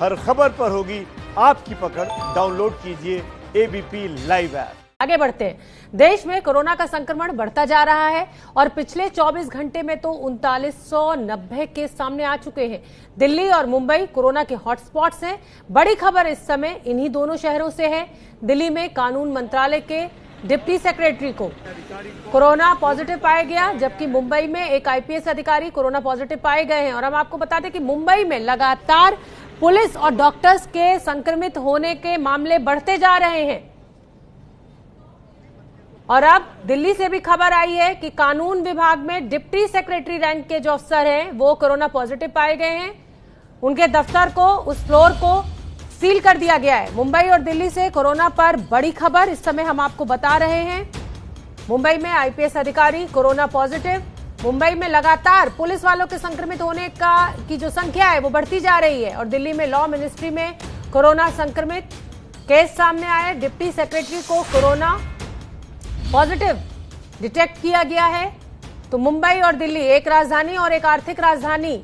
हर खबर पर होगी आपकी पकड़। डाउनलोड कीजिए एबीपी लाइव ऐप। आगे बढ़ते हैं। देश में कोरोना का संक्रमण बढ़ता जा रहा है और पिछले 24 घंटे में तो 3990 केस सामने आ चुके हैं। दिल्ली और मुंबई कोरोना के हॉटस्पॉट्स हैं। बड़ी खबर इस समय इन्हीं दोनों शहरों से है। दिल्ली में कानून मंत्रालय के डिप्टी सेक्रेटरी को कोरोना पॉजिटिव पाया गया, जबकि मुंबई में एक आईपीएस अधिकारी कोरोना पॉजिटिव पाए गए हैं। और हम आपको बता दें कि मुंबई में लगातार पुलिस और डॉक्टर्स के संक्रमित होने के मामले बढ़ते जा रहे हैं। और अब दिल्ली से भी खबर आई है कि कानून विभाग में डिप्टी सेक्रेटरी रैंक के जो अफसर हैं वो कोरोना पॉजिटिव पाए गए हैं। उनके दफ्तर को, उस फ्लोर को सील कर दिया गया है। मुंबई और दिल्ली से कोरोना पर बड़ी खबर इस समय हम आपको बता रहे हैं। मुंबई में आईपीएस अधिकारी कोरोना पॉजिटिव। मुंबई में लगातार पुलिस वालों के संक्रमित होने की जो संख्या है वो बढ़ती जा रही है। और दिल्ली में लॉ मिनिस्ट्री में कोरोना संक्रमित केस सामने आए। डिप्टी सेक्रेटरी को कोरोना पॉजिटिव डिटेक्ट किया गया है। तो मुंबई और दिल्ली, एक राजधानी और एक आर्थिक राजधानी,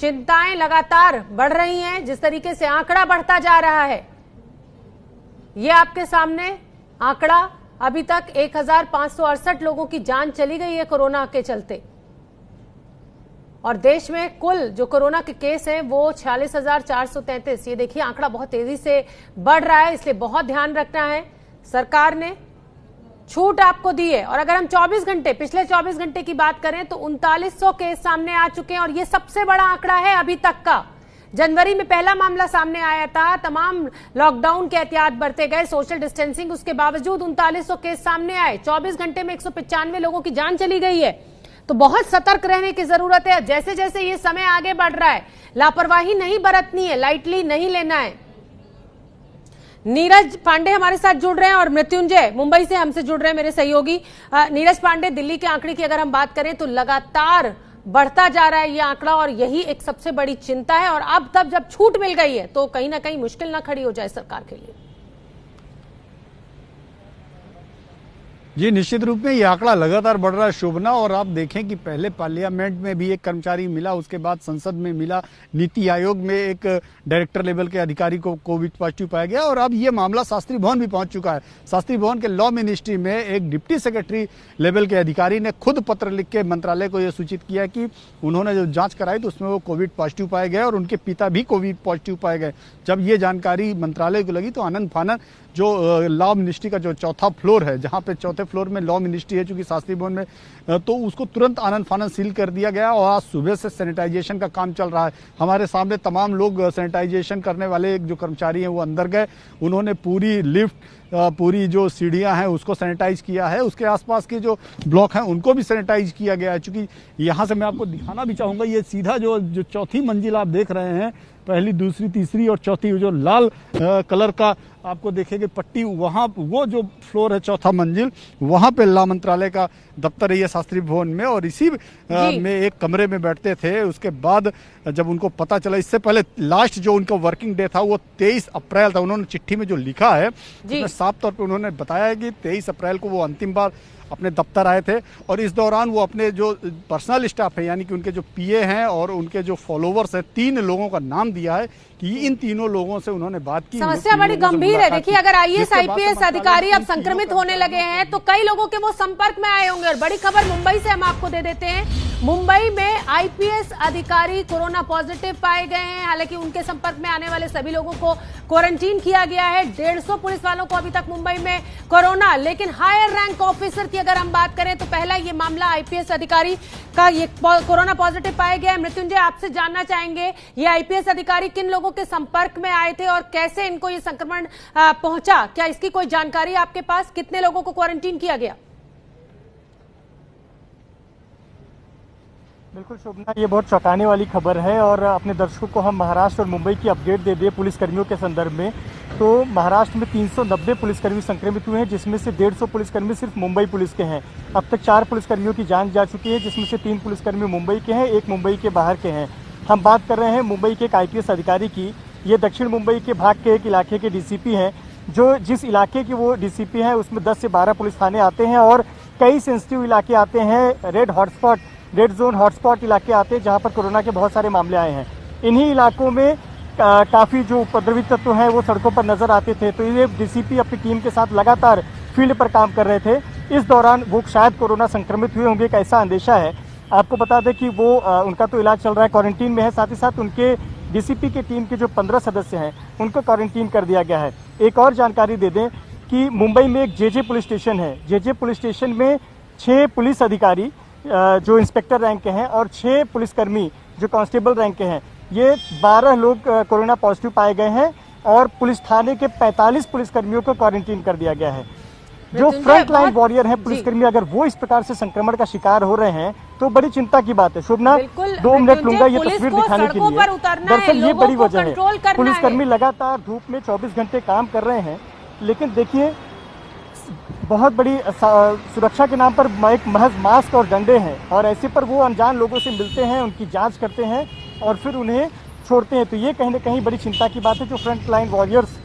चिंताएं लगातार बढ़ रही हैं। जिस तरीके से आंकड़ा बढ़ता जा रहा है, ये आपके सामने आंकड़ा अभी तक 1568 लोगों की जान चली गई है कोरोना के चलते। और देश में कुल जो कोरोना के केस हैं वो 46,433। ये देखिए आंकड़ा बहुत तेजी से बढ़ रहा है, इसलिए बहुत ध्यान रखना है। सरकार ने छूट आपको दी है। और अगर हम 24 घंटे, पिछले 24 घंटे की बात करें तो 3900 केस सामने आ चुके हैं और ये सबसे बड़ा आंकड़ा है अभी तक का। जनवरी में पहला मामला सामने आया था, तमाम लॉकडाउन के एहतियात बरते गए, सोशल डिस्टेंसिंग, उसके बावजूद 3900 केस सामने आए। 24 घंटे में 195 लोगों की जान चली गई है। तो बहुत सतर्क रहने की जरूरत है। जैसे जैसे ये समय आगे बढ़ रहा है, लापरवाही नहीं बरतनी है, लाइटली नहीं लेना है। नीरज पांडे हमारे साथ जुड़ रहे हैं और मृत्युंजय मुंबई से हमसे जुड़ रहे हैं, मेरे सहयोगी। नीरज पांडे, दिल्ली के आंकड़े की अगर हम बात करें तो लगातार बढ़ता जा रहा है ये आंकड़ा और यही एक सबसे बड़ी चिंता है। और अब तब जब छूट मिल गई है तो कहीं ना कहीं मुश्किल ना खड़ी हो जाए सरकार के लिए। जी, निश्चित रूप में ये आंकड़ा लगातार बढ़ रहा है शोभना। और आप देखें कि पहले पार्लियामेंट में भी एक कर्मचारी मिला, उसके बाद संसद में मिला, नीति आयोग में एक डायरेक्टर लेवल के अधिकारी को कोविड पॉजिटिव पाया गया और अब ये मामला शास्त्री भवन भी पहुंच चुका है। शास्त्री भवन के लॉ मिनिस्ट्री में एक डिप्टी सेक्रेटरी लेवल के अधिकारी ने खुद पत्र लिख के मंत्रालय को यह सूचित किया कि उन्होंने जो जांच कराई तो उसमें वो कोविड पॉजिटिव पाए गए और उनके पिता भी कोविड पॉजिटिव पाए गए। जब ये जानकारी मंत्रालय को लगी तो आनंद फानन जो लॉ मिनिस्ट्री का जो चौथा फ्लोर है, जहां पे चौथे फ्लोर में लॉ मिनिस्ट्री है चूंकि शास्त्री भवन में, तो उसको तुरंत आनंद फानन सील कर दिया गया और आज सुबह से सैनिटाइजेशन का काम चल रहा है। हमारे सामने तमाम लोग सैनिटाइजेशन करने वाले जो कर्मचारी हैं वो अंदर गए, उन्होंने पूरी लिफ्ट, पूरी जो सीढ़ियां हैं उसको सैनिटाइज किया है। उसके आसपास के जो ब्लॉक हैं उनको भी सैनिटाइज किया गया है। चूंकि यहाँ से मैं आपको दिखाना भी चाहूँगा, ये सीधा जो चौथी मंजिल आप देख रहे हैं, पहली, दूसरी, तीसरी और चौथी, जो लाल कलर का आपको देखेंगे पट्टी, वहाँ वो जो फ्लोर है चौथा मंजिल, वहाँ पे लॉ मंत्रालय का दफ्तर है ये शास्त्री भवन में। और इसी में एक कमरे में बैठते थे। उसके बाद जब उनको पता चला, इससे पहले लास्ट जो उनका वर्किंग डे था वो 23 अप्रैल था। उन्होंने चिट्ठी में जो लिखा है उसमें साफ तौर पर उन्होंने बताया है कि 23 अप्रैल को वो अंतिम बार अपने दफ्तर आए थे और इस दौरान वो अपने जो पर्सनल स्टाफ है, यानी कि उनके जो पीए हैं और उनके जो फॉलोवर्स हैं, 3 लोगों का नाम दिया है कि इन तीनों लोगों से उन्होंने बात की। समस्या बड़ी गंभीर है। देखिए, अगर आईएएस आईपीएस अधिकारी अब संक्रमित होने लगे हैं तो कई लोगों के वो संपर्क में आए होंगे। और बड़ी खबर मुंबई से हम आपको दे देते हैं। मुंबई में आईपीएस अधिकारी कोरोना पॉजिटिव पाए गए हैं। हालांकि उनके संपर्क में आने वाले सभी लोगों को क्वारंटीन किया गया है। 150 पुलिस वालों को अभी तक मुंबई में कोरोना। लेकिन हायर रैंक ऑफिसर की अगर हम बात करें तो पहला ये मामला आईपीएस अधिकारी का ये कोरोना पॉजिटिव पाया गया है। मृत्युंजय, आपसे जानना चाहेंगे ये आईपीएस अधिकारी किन लोगों के संपर्क में आए थे और कैसे इनको ये संक्रमण पहुंचा? क्या इसकी कोई जानकारी आपके पास? कितने लोगों को क्वारंटीन किया गया? बिल्कुल शोभना, ये बहुत चौंकाने वाली खबर है। और अपने दर्शकों को हम महाराष्ट्र और मुंबई की अपडेट दे दें पुलिसकर्मियों के संदर्भ में। तो महाराष्ट्र में 390 पुलिसकर्मी संक्रमित हुए हैं, जिसमें से 150 पुलिसकर्मी सिर्फ मुंबई पुलिस के हैं। अब तक 4 पुलिसकर्मियों की जान जा चुकी है, जिसमें से 3 पुलिसकर्मी मुंबई के हैं, 1 मुंबई के बाहर के हैं। हम बात कर रहे हैं मुंबई के एक आईपीएस अधिकारी की। ये दक्षिण मुंबई के भाग के एक इलाके के डीसीपी हैं। जो जिस इलाके की वो डीसीपी हैं उसमें 10 से 12 पुलिस थाने आते हैं और कई सेंसिटिव इलाके आते हैं। रेड जोन हॉटस्पॉट इलाके आते हैं जहां पर कोरोना के बहुत सारे मामले आए हैं। इन्हीं इलाकों में काफी जो उपद्रवी तत्व हैं वो सड़कों पर नजर आते थे। तो ये डीसीपी अपनी टीम के साथ लगातार फील्ड पर काम कर रहे थे। इस दौरान वो शायद कोरोना संक्रमित हुए होंगे, एक ऐसा अंदेशा है। आपको बता दें कि वो उनका तो इलाज चल रहा है, क्वारंटीन में है। साथ ही साथ उनके डीसीपी की टीम के जो 15 सदस्य हैं उनको क्वारंटीन कर दिया गया है। एक और जानकारी दे दें कि मुंबई में एक जेजे पुलिस स्टेशन है। जेजे पुलिस स्टेशन में 6 पुलिस अधिकारी जो इंस्पेक्टर रैंक के हैं और 6 पुलिसकर्मी जो कांस्टेबल रैंक के हैं, ये 12 लोग कोरोना पॉजिटिव पाए गए हैं और पुलिस थाने के 45 पुलिसकर्मियों को क्वारंटीन कर दिया गया है। जो फ्रंट लाइन वॉरियर हैं पुलिसकर्मी, अगर वो इस प्रकार से संक्रमण का शिकार हो रहे हैं तो बड़ी चिंता की बात है। शोभना, 2 मिनट लूंगा ये तस्वीर दिखाने के लिए। दरअसल ये बड़ी वजह है, पुलिसकर्मी लगातार धूप में 24 घंटे काम कर रहे हैं, लेकिन देखिए बहुत बड़ी सुरक्षा के नाम पर एक महज मास्क और डंडे हैं, और ऐसे पर वो अनजान लोगों से मिलते हैं, उनकी जांच करते हैं और फिर उन्हें छोड़ते हैं। तो ये कहीं ना कहीं बड़ी चिंता की बात है। जो फ्रंट लाइन वॉरियर्स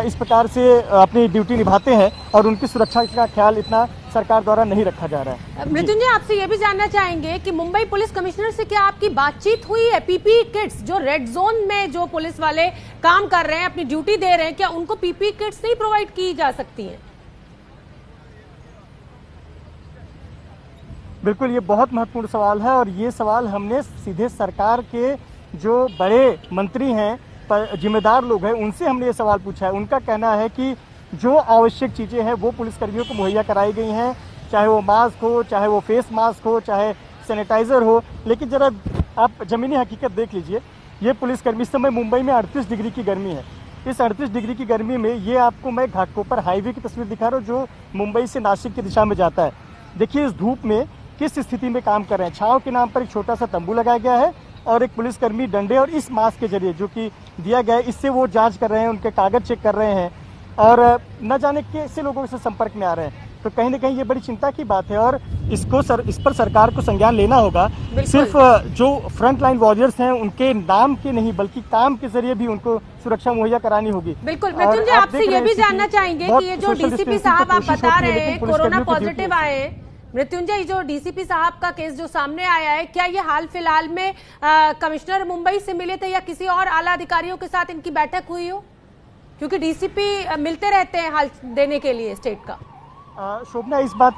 इस प्रकार से अपनी ड्यूटी निभाते हैं और उनकी सुरक्षा का ख्याल इतना सरकार द्वारा नहीं रखा जा रहा है। मृत्युंजय, आपसे ये भी जानना चाहेंगे कि मुंबई पुलिस कमिश्नर से क्या आपकी बातचीत हुई है? पीपीई किट्स जो रेड जोन में जो पुलिस वाले काम कर रहे हैं, अपनी ड्यूटी दे रहे हैं, क्या उनको पीपीई किट्स नहीं प्रोवाइड की जा सकती हैं? बिल्कुल, ये बहुत महत्वपूर्ण सवाल है और ये सवाल हमने सीधे सरकार के जो बड़े मंत्री हैं, जिम्मेदार लोग हैं, उनसे हमने ये सवाल पूछा है। उनका कहना है कि जो आवश्यक चीज़ें हैं वो पुलिसकर्मियों को मुहैया कराई गई हैं, चाहे वो मास्क हो, चाहे वो फेस मास्क हो, चाहे सैनिटाइजर हो। लेकिन जरा आप ज़मीनी हकीकत देख लीजिए, ये पुलिसकर्मी, इस समय मुंबई में 38 डिग्री की गर्मी है। इस 38 डिग्री की गर्मी में ये आपको मैं घाटकोपर हाईवे की तस्वीर दिखा रहा हूँ जो मुंबई से नासिक की दिशा में जाता है। देखिए इस धूप में किस स्थिति में काम कर रहे हैं। छांव के नाम पर एक छोटा सा तंबू लगाया गया है और एक पुलिसकर्मी डंडे और इस मास्क के जरिए जो कि दिया गया है, इससे वो जांच कर रहे हैं, उनके कागज चेक कर रहे हैं और न जाने कैसे लोगों से संपर्क में आ रहे हैं। तो कहीं ना कहीं ये बड़ी चिंता की बात है और इस पर सरकार को संज्ञान लेना होगा। सिर्फ जो फ्रंट लाइन वॉरियर्स हैं उनके नाम के नहीं बल्कि काम के जरिए भी उनको सुरक्षा मुहैया करानी होगी। बिल्कुल, मृत्युंजय, आपसे ये भी जानना चाहेंगे कि ये जो डीसीपी साहब आप बता रहे हैं कोरोना पॉजिटिव आए, मृत्युंजय, जो डीसीपी साहब का केस जो सामने आया है, क्या ये हाल फिलहाल में कमिश्नर मुंबई से मिले थे या किसी और आला अधिकारियों के साथ इनकी बैठक हुई हो? क्योंकि डीसीपी मिलते रहते हैं हाल देने के लिए स्टेट का। शोभना, इस बात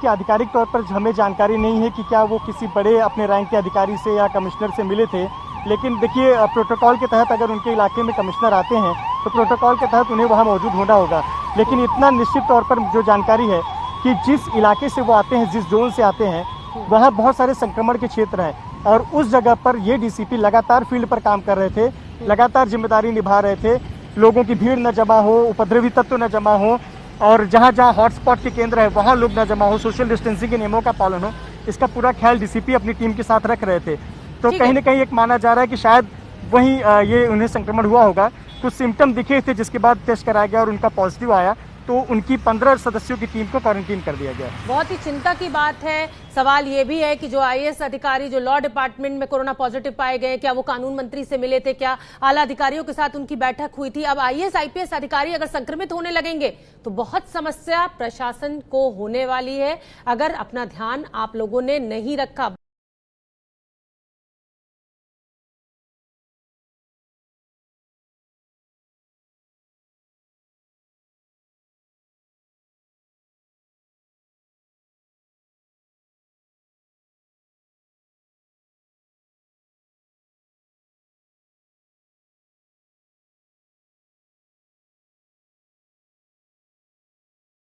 की आधिकारिक तौर पर हमें जानकारी नहीं है कि क्या वो किसी बड़े अपने रैंक के अधिकारी से या कमिश्नर से मिले थे। लेकिन देखिए प्रोटोकॉल के तहत अगर उनके इलाके में कमिश्नर आते हैं तो प्रोटोकॉल के तहत उन्हें वहाँ मौजूद होना होगा। लेकिन इतना निश्चित तौर पर जो जानकारी है कि जिस इलाके से वो आते हैं, जिस जोन से आते हैं, वहाँ बहुत सारे संक्रमण के क्षेत्र हैं और उस जगह पर ये डीसीपी लगातार फील्ड पर काम कर रहे थे, लगातार जिम्मेदारी निभा रहे थे। लोगों की भीड़ न जमा हो, उपद्रवी तत्व न जमा हो और जहाँ जहाँ हॉटस्पॉट के केंद्र है वहाँ लोग न जमा हो, सोशल डिस्टेंसिंग के नियमों का पालन हो, इसका पूरा ख्याल डीसीपी अपनी टीम के साथ रख रहे थे। तो कहीं ना कहीं एक माना जा रहा है कि शायद वहीं ये उन्हें संक्रमण हुआ होगा। कुछ सिम्टम दिखे थे जिसके बाद टेस्ट कराया गया और उनका पॉजिटिव आया, तो उनकी 15 सदस्यों की टीम को क्वारंटीन कर दिया गया। बहुत ही चिंता की बात है। सवाल ये भी है कि जो आईएएस अधिकारी जो लॉ डिपार्टमेंट में कोरोना पॉजिटिव पाए गए, क्या वो कानून मंत्री से मिले थे, क्या आला अधिकारियों के साथ उनकी बैठक हुई थी? अब आईएएस आईपीएस अधिकारी अगर संक्रमित होने लगेंगे तो बहुत समस्या प्रशासन को होने वाली है अगर अपना ध्यान आप लोगों ने नहीं रखा।